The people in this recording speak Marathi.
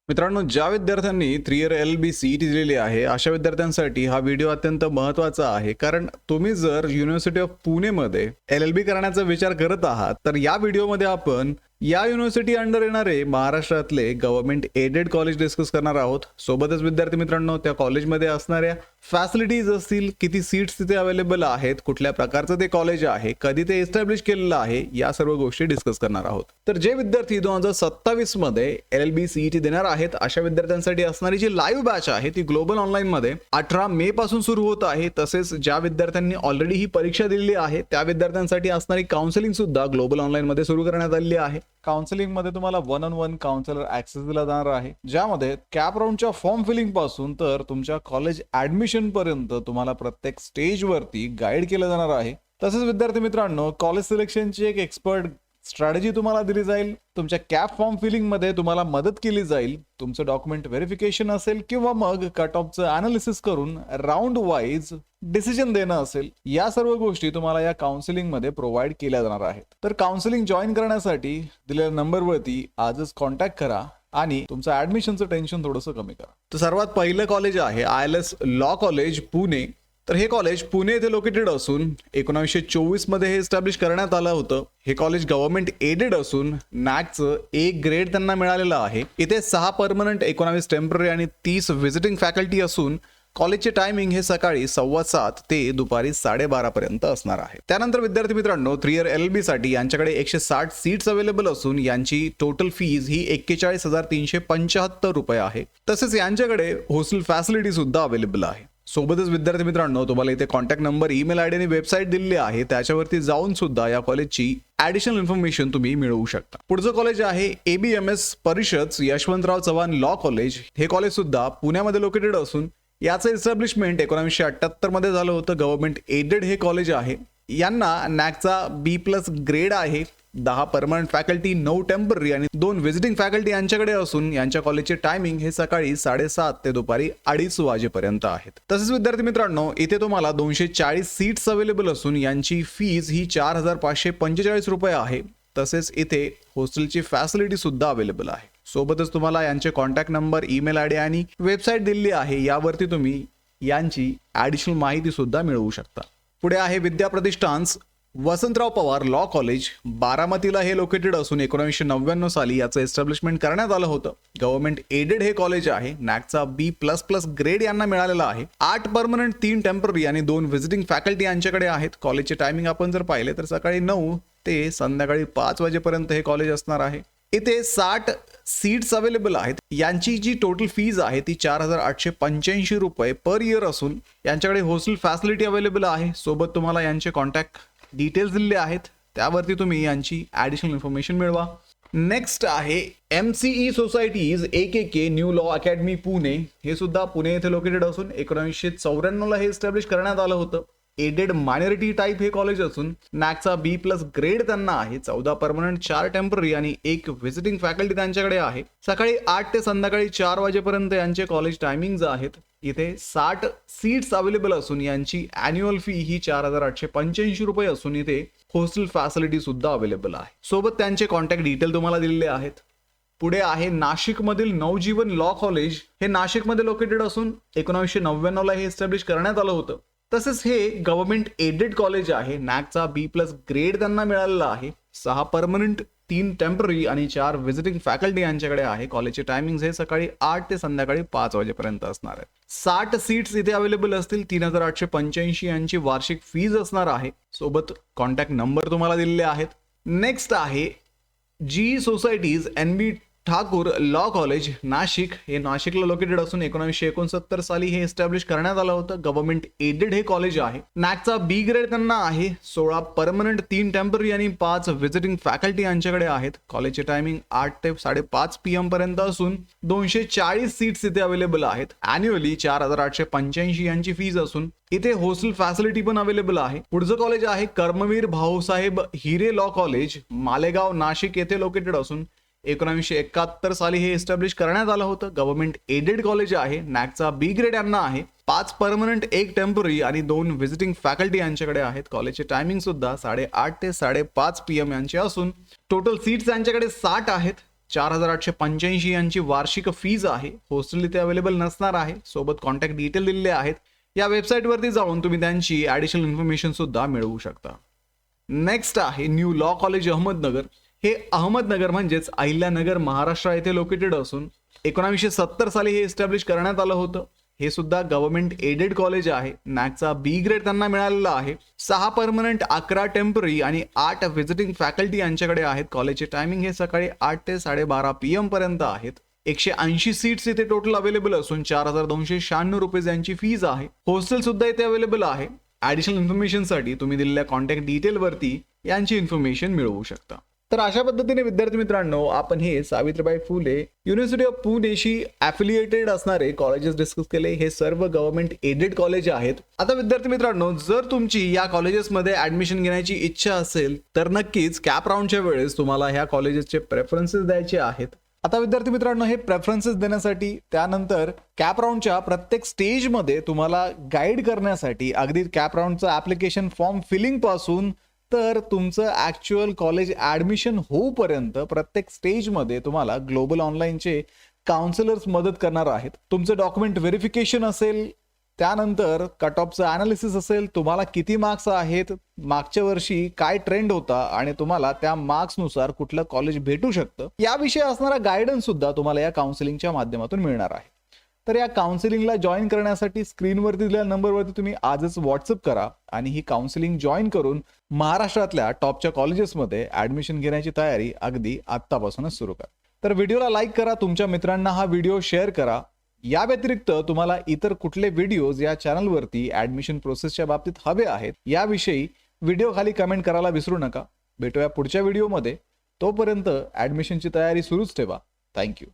मित्रांनो, ज्या विद्यार्थ्यांनी 3 इयर LLB CET दिलेली आहे, अशा विद्यार्थ्यांसाठी हा व्हिडिओ अत्यंत महत्त्वाचा आहे. कारण तुम्ही जर युनिव्हर्सिटी ऑफ पुणेमध्ये LLB करण्याचा विचार करत आहात, तर या व्हिडिओमध्ये आपण या युनिव्हर्सिटी अंडर येणारे महाराष्ट्रातले गव्हर्नमेंट एडेड कॉलेज डिस्कस करणार आहोत. सोबतच विद्यार्थी मित्रांनो, त्या कॉलेजमध्ये असणाऱ्या फॅसिलिटीज असतील, किती सीट्स तिथे अवेलेबल आहेत, कुठल्या प्रकारचं ते कॉलेज आहे, कधी ते एस्टॅब्लिश केलेलं आहे, या सर्व गोष्टी डिस्कस करणार आहोत. तर जे विद्यार्थी 2027 मध्ये LLB CET देणार आहेत, अशा विद्यार्थ्यांसाठी असणारी जी लाईव्ह बॅच आहे ती ग्लोबल ऑनलाईन मध्ये 18 मे पासून सुरू होत आहे. तसेच ज्या विद्यार्थ्यांनी ऑलरेडी ही परीक्षा दिलेली आहे त्या विद्यार्थ्यांसाठी असणारी काउन्सिलिंग सुद्धा ग्लोबल ऑनलाईन मध्ये सुरू करण्यात आलेली आहे. काउन्सिलिंग मध्ये तुम्हाला 1-on-1 काउन्सिलर ऍक्सेस दिला जाणार आहे, ज्यामध्ये कॅप राऊंडच्या फॉर्म फिलिंग पासून तर तुमच्या कॉलेज ऍडमिशन पर्यंत तुम्हाला प्रत्येक स्टेज वरती गाईड केलं जाणार आहे. तसेच विद्यार्थी मित्रांनो, कॉलेज सिलेक्शनची एक एक्सपर्ट स्ट्रॅटेजी तुम्हाला दिली जाईल. तुमच्या कॅप फॉर्म फिलिंग मध्ये तुम्हाला मदत केली जाईल. तुमचं डॉक्युमेंट व्हेरिफिकेशन असेल किंवा मग कट ऑफचं अनालिसिस करून राऊंड वाईज डिसिजन देणं असेल, या सर्व गोष्टी तुम्हाला या काउन्सिलिंग मध्ये प्रोव्हाइड केल्या जाणार आहेत. तर काउन्सिलिंग जॉईन करण्यासाठी दिलेल्या नंबरवरती आजच कॉन्टॅक्ट करा आणि तुमचं ऍडमिशनचं टेन्शन थोडंसं कमी करा. तर सर्वात पहिलं कॉलेज आहे ILS लॉ कॉलेज पुणे. तर हे कॉलेज पुणे येथे लोकेटेड असून 1924 मध्ये हे एस्टॅब्लिश करण्यात आलं होतं. हे कॉलेज गव्हर्नमेंट एडेड असून नॅकचं A ग्रेड त्यांना मिळालेलं आहे. इथे 6 परमनंट, 19 टेम्पररी आणि 30 व्हिजिटिंग फॅकल्टी असून कॉलेजचे टायमिंग हे सकाळी 7:15 ते दुपारी 12:30 पर्यंत असणार आहे. त्यानंतर विद्यार्थी मित्रांनो, 3 इयर LLB साठी यांच्याकडे 160 सीट्स अवेलेबल असून यांची टोटल फीज ही 41,375 रुपये आहे. तसेच यांच्याकडे हॉस्टेल फॅसिलिटी सुद्धा अवेलेबल आहे. सोबतच विद्यार्थी मित्रांनो, तुम्हाला इथे कॉन्टॅक्ट नंबर, ईमेल आयडी आणि वेबसाईट दिलेली आहे, त्याच्यावरती जाऊन सुद्धा या कॉलेजची ऍडिशनल इन्फॉर्मेशन तुम्ही मिळवू शकता. पुढचं कॉलेज आहे ABMS परिषद यशवंतराव चव्हाण लॉ कॉलेज. हे कॉलेज सुद्धा पुण्यामध्ये लोकेटेड असून याचं एस्टॅब्लिशमेंट 1978 मध्ये झालं होतं. गव्हर्नमेंट एडेड हे कॉलेज आहे. यांना नॅकचा B+ ग्रेड आहे. 10 परमनंट फॅकल्टी, 9 टेम्पररी आणि 2 व्हिजिटिंग फॅकल्टी यांच्याकडे असून यांच्या कॉलेजचे टायमिंग हे सकाळी 7:30 ते दुपारी 2:30 वाजेपर्यंत आहेत. तसेच विद्यार्थी मित्रांनो, इथे तुम्हाला 240 सीट्स अवेलेबल असून यांची फीज ही 4,545 रुपये आहे. तसेच इथे हॉस्टेलची फॅसिलिटी सुद्धा अवेलेबल आहे. सोबतच तुम्हाला यांचे कॉन्टॅक्ट नंबर, ईमेल आयडी आणि वेबसाईट दिलेली आहे, यावरती तुम्ही यांची ऍडिशनल माहिती सुद्धा मिळवू शकता. पुढे आहे विद्या प्रतिष्ठान्स वसंतराव पवार लॉ कॉलेज. बारामतीला हे लोकेटेड असून 1999 साली याचं एस्टॅब्लिशमेंट करण्यात आलं होतं. गव्हर्नमेंट एडेड हे कॉलेज आहे. नॅकचा B++ ग्रेड यांना मिळालेला आहे. 8 परमनंट, 3 टेम्पररी आणि 2 व्हिजिटिंग फॅकल्टी यांच्याकडे आहेत. कॉलेजचे टायमिंग आपण जर पाहिले तर सकाळी 9 ते संध्याकाळी 5 वाजेपर्यंत हे कॉलेज असणार आहे. इथे 60 सीट्स अवेलेबल आहेत. यांची जी टोटल फीज आहे ती 4,885 रुपये पर इयर असून यांच्याकडे हॉस्टेल फॅसिलिटी अवेलेबल आहे. सोबत तुम्हाला यांचे कॉन्टॅक्ट डिटेल्स दिलेले आहेत, त्यावरती तुम्ही यांची ऍडिशनल इन्फॉर्मेशन मिळवा. नेक्स्ट आहे MCE societies AKK new law academy Pune. हे सुद्धा पुणे येथे लोकेटेड असून 1994 ला हे एस्टॅब्लिश करण्यात आलं होतं. एडेड मायनॉरिटी टाईप हे कॉलेज असून नॅकचा B+ ग्रेड त्यांना आहे. 14 परमनंट, 4 टेम्पररी आणि 1 व्हिजिटिंग फॅकल्टी त्यांच्याकडे आहे. सकाळी 8 ते संध्याकाळी 4 वाजेपर्यंत यांचे कॉलेज टायमिंग्स आहेत. इथे 60 सीट्स अवेलेबल असून यांची अॅन्युअल फी ही 4,885 रुपये असून इथे हॉस्टेल फॅसिलिटी सुद्धा अवेलेबल आहे. सोबत त्यांचे कॉन्टॅक्ट डिटेल तुम्हाला दिलेले आहेत. पुढे आहे नाशिकमधील नवजीवन लॉ कॉलेज. हे नाशिकमध्ये लोकेटेड असून 1999 ला हे एस्टॅब्लिश करण्यात आलं होतं. तसेच हे गव्हर्नमेंट एडेड कॉलेज आहे. नॅकचा B+ ग्रेड त्यांना मिळालेला आहे. 6 परमनंट, 3 टेम्पररी आणि 4 व्हिजिटिंग फॅकल्टी यांच्याकडे आहे. कॉलेजचे टायमिंग हे सकाळी 8 ते संध्याकाळी 5 वाजेपर्यंत असणार आहे. 60 सीट्स इथे अवेलेबल असतील. 3,885 यांची वार्षिक फीज असणार आहे. सोबत कॉन्टॅक्ट नंबर तुम्हाला दिलेले आहेत. नेक्स्ट आहे GE societies NB Thakur law college Nashik. हे नाशिकला लोकेटेड असून 1969 साली हे एस्टॅब्लिश करण्यात आलं होतं. गव्हर्नमेंट एडेड हे कॉलेज आहे. नॅकचा B ग्रेड त्यांना आहे. 16 परमनंट, 3 टेम्पररी आणि 5 व्हिजिटिंग फॅकल्टी यांच्याकडे आहेत. कॉलेजचे टायमिंग 8 ते 5:30 PM पर्यंत असून 240 सीट्स इथे अवेलेबल आहेत. अॅन्युअली 4,885 यांची फीज असून इथे हॉस्टेल फॅसिलिटी पण अवेलेबल आहे. पुढचं कॉलेज आहे कर्मवीर भाऊसाहेब हिरे लॉ कॉलेज मालेगाव नाशिक येथे लोकेटेड असून 1971 साली हे एस्टॅब्लिश करण्यात आलं होतं. गव्हर्नमेंट एडेड कॉलेज आहे. नॅकचा B ग्रेड यांना आहे. 5 परमनंट, 1 टेम्पररी आणि 2 व्हिजिटिंग फॅकल्टी यांच्याकडे आहेत. कॉलेजचे टायमिंग सुद्धा 8:30 ते 5:30 PM यांचे असून टोटल सीट्स यांच्याकडे 60 आहेत. 4,885 यांची वार्षिक फीज आहे. हॉस्टेल इथे अवेलेबल नसणार आहे. सोबत कॉन्टॅक्ट डिटेल दिलेले आहेत. या वेबसाईटवरती जाऊन तुम्ही त्यांची ॲडिशनल इन्फॉर्मेशन सुद्धा मिळवू शकता. नेक्स्ट आहे न्यू लॉ कॉलेज अहमदनगर. हे अहमदनगर म्हणजेच अहिल्यानगर महाराष्ट्र येथे लोकेटेड असून 1970 साली हे इस्टॅब्लिश करण्यात आलं होतं. हे सुद्धा गव्हर्नमेंट एडेड कॉलेज आहे. नॅकचा बी ग्रेड त्यांना मिळालेला आहे. 6 परमनंट, 11 टेम्पररी आणि 8 व्हिजिटिंग फॅकल्टी यांच्याकडे आहेत. कॉलेजचे टायमिंग हे सकाळी 8 ते 12:30 PM पर्यंत आहेत. 180 सीट्स इथे टोटल अवेलेबल असून 4,296 रुपये यांची फीज आहे. हॉस्टेल सुद्धा इथे अवेलेबल आहे. ॲडिशनल इन्फॉर्मेशनसाठी तुम्ही दिलेल्या कॉन्टॅक्ट डिटेलवरती यांची इन्फॉर्मेशन मिळवू शकता. तर अशा पद्धतीने विद्यार्थी मित्रांनो, आपण हे Savitribai Phule university of पुणेशी affiliated असणारे कॉलेजेस डिस्कस केले. हे सर्व गव्हर्नमेंट एडेड कॉलेज आहेत. आता विद्यार्थी मित्रांनो, जर तुमची या कॉलेजेसमध्ये ऍडमिशन घेण्याची इच्छा असेल तर नक्कीच कॅप राऊंडच्या वेळेस तुम्हाला ह्या कॉलेजेसचे प्रेफरन्सेस द्यायचे आहेत. आता विद्यार्थी मित्रांनो, हे प्रेफरन्सेस देण्यासाठी त्यानंतर कॅप राऊंडच्या प्रत्येक स्टेजमध्ये तुम्हाला गाईड करण्यासाठी अगदी कॅप राऊंडचं ॲप्लिकेशन फॉर्म फिलिंग पासून तर तुमचं ॲक्च्युअल कॉलेज ॲडमिशन होऊपर्यंत प्रत्येक स्टेजमध्ये तुम्हाला ग्लोबल ऑनलाईनचे काउन्सिलर्स मदत करणार आहेत. तुमचं डॉक्युमेंट व्हेरिफिकेशन असेल, त्यानंतर कट ऑफचं ॲनालिसिस असेल, तुम्हाला किती मार्क्स आहेत, मागच्या वर्षी काय ट्रेंड होता आणि तुम्हाला त्या मार्क्सनुसार कुठलं कॉलेज भेटू शकतं, याविषयी असणारा गायडन्स सुद्धा तुम्हाला या काउन्सिलिंगच्या माध्यमातून मिळणार आहे. तर या काउन्सिलिंगला जॉईन करण्यासाठी स्क्रीनवरती दिलेल्या नंबरवरती तुम्ही आजच व्हॉट्सअप करा आणि ही काउन्सिलिंग जॉईन करून महाराष्ट्रातल्या टॉपच्या कॉलेजेसमध्ये ॲडमिशन घेण्याची तयारी अगदी आत्तापासूनच सुरू करा. तर व्हिडिओला लाईक करा, तुमच्या मित्रांना हा व्हिडिओ शेअर करा. या व्यतिरिक्त तुम्हाला इतर कुठले व्हिडिओज या चॅनलवरती ॲडमिशन प्रोसेसच्या बाबतीत हवे आहेत याविषयी व्हिडिओ खाली कमेंट करायला विसरू नका. भेटूया पुढच्या व्हिडिओमध्ये. तोपर्यंत ॲडमिशनची तयारी सुरूच ठेवा. थँक्यू.